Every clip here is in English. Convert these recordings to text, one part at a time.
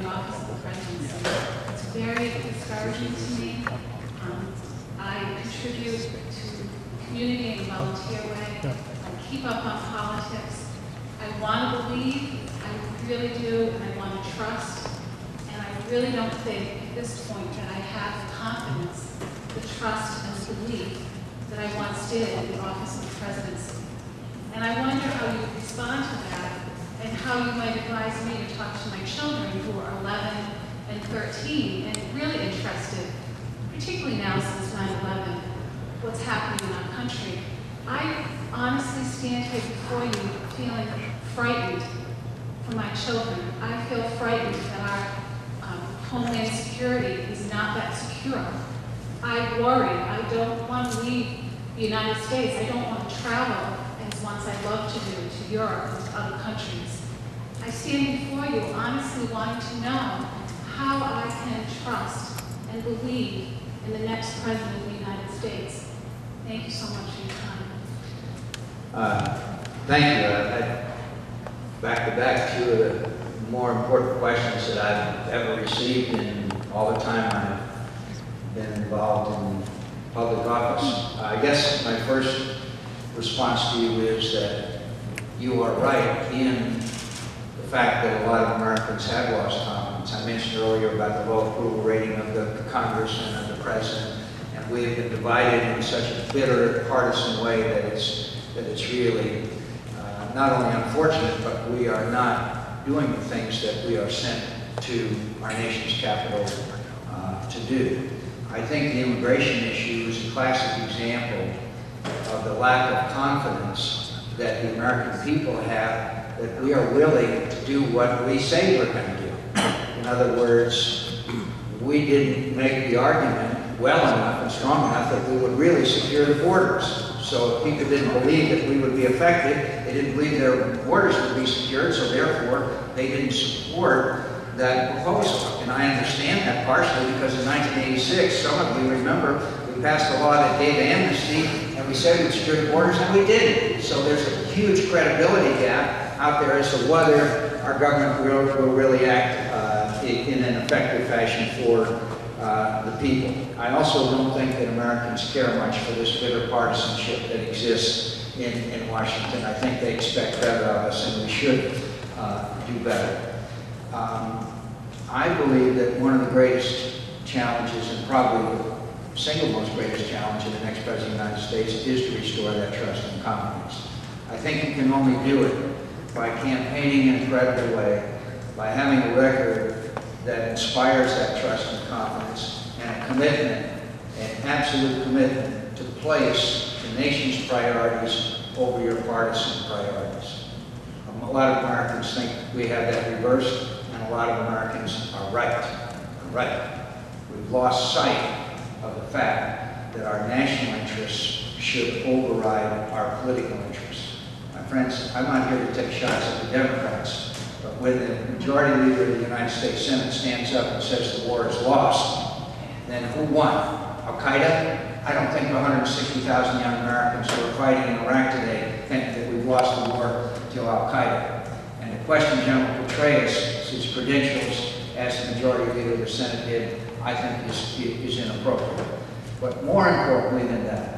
office of the presidency. It's very discouraging to me. I contribute to community in a volunteer way. I keep up on politics. I want to believe, I really do, and I want to trust. And I really don't think at this point that I have the confidence, the trust, and the belief that I once did in the office of the presidency. And I wonder how you respond to that, and how you might advise me to talk to my children who are 11 and 13 and really interested, particularly now since 9/11, what's happening in our country. I honestly stand here before you feeling frightened for my children. I feel frightened that our homeland security is not that secure. I worry. I don't want to leave the United States. I don't want to travel as once I loved to do to Europe and to other countries. I stand before you honestly wanting to know how I can trust and believe in the next president of the United States. Thank you so much for your time. Thank you. Back to back, two of the more important questions that I've ever received in all the time I've been involved in public office. I guess my first response to you is that you are right in the fact that a lot of Americans have lost confidence. I mentioned earlier about the low approval rating of the Congress and of the President, and we have been divided in such a bitter, partisan way that it's really not only unfortunate, but we are not doing the things that we are sent to our nation's capital to do. I think the immigration issue is a classic example of the lack of confidence that the American people have that we are willing to do what we say we're going to do. In other words, we didn't make the argument well enough and strong enough that we would really secure the borders. So if people didn't believe that we would be affected, they didn't believe their borders would be secured, so therefore they didn't support that proposal. And I understand that partially because in 1986, some of you remember, we passed a law that gave amnesty, and we said we'd secure the borders, and we didn't. So there's a huge credibility gap out there as to whether our government will really act in an effective fashion for the people. I also don't think that Americans care much for this bitter partisanship that exists in Washington. I think they expect better of us, and we should do better. I believe that one of the greatest challenges, and probably the single most greatest challenge in the next President of the United States, is to restore that trust and confidence. I think you can only do it by campaigning in a credible way, by having a record that inspires that trust and confidence, and a commitment, an absolute commitment to place the nation's priorities over your partisan priorities. A lot of Americans think we have that reversed, and a lot of Americans are right. We've lost sight of the fact that our national interests should override our political interests. My friends, I'm not here to take shots at the Democrats, but when the majority leader of the United States Senate stands up and says the war is lost, then who won? Al-Qaeda? I don't think 160,000 young Americans who are fighting in Iraq today think that we've lost the war to Al-Qaeda. And to question General Petraeus' credentials as the majority leader of the Senate did, I think is inappropriate. But more importantly than that,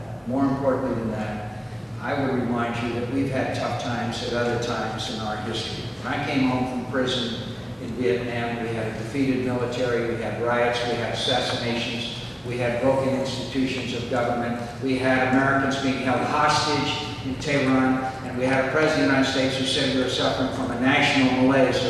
I would remind you that we've had tough times at other times in our history. When I came home from prison in Vietnam, we had a defeated military, we had riots, we had assassinations, we had broken institutions of government, we had Americans being held hostage in Tehran, and we had a president of the United States who said we were suffering from a national malaise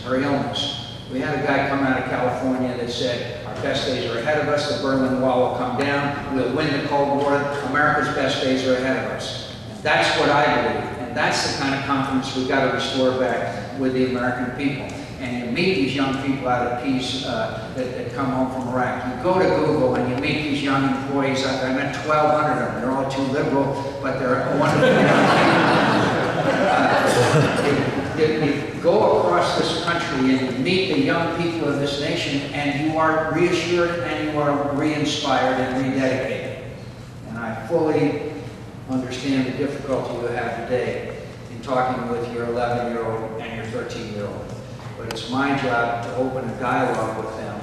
or illness. We had a guy come out of California that said, our best days are ahead of us, the Berlin Wall will come down, we'll win the Cold War, America's best days are ahead of us. And that's what I believe, and that's the kind of confidence we've got to restore back with the American people. And you meet these young people out at peace that come home from Iraq. You go to Google and you meet these young employees. I met 1,200 of them. They're all too liberal, but they're wonderful young people. You go across this country and you meet the young people of this nation, and you are reassured and you are re-inspired and rededicated. And I fully understand the difficulty you have today in talking with your 11-year-old and your 13-year-old. but it's my job to open a dialogue with them,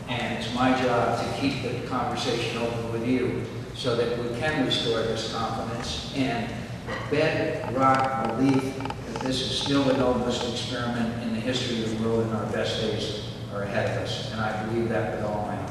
and it's my job to keep the conversation open with you so that we can restore this confidence and the bedrock belief that this is still the noblest experiment in the history of the world and our best days are ahead of us. And I believe that with all my heart.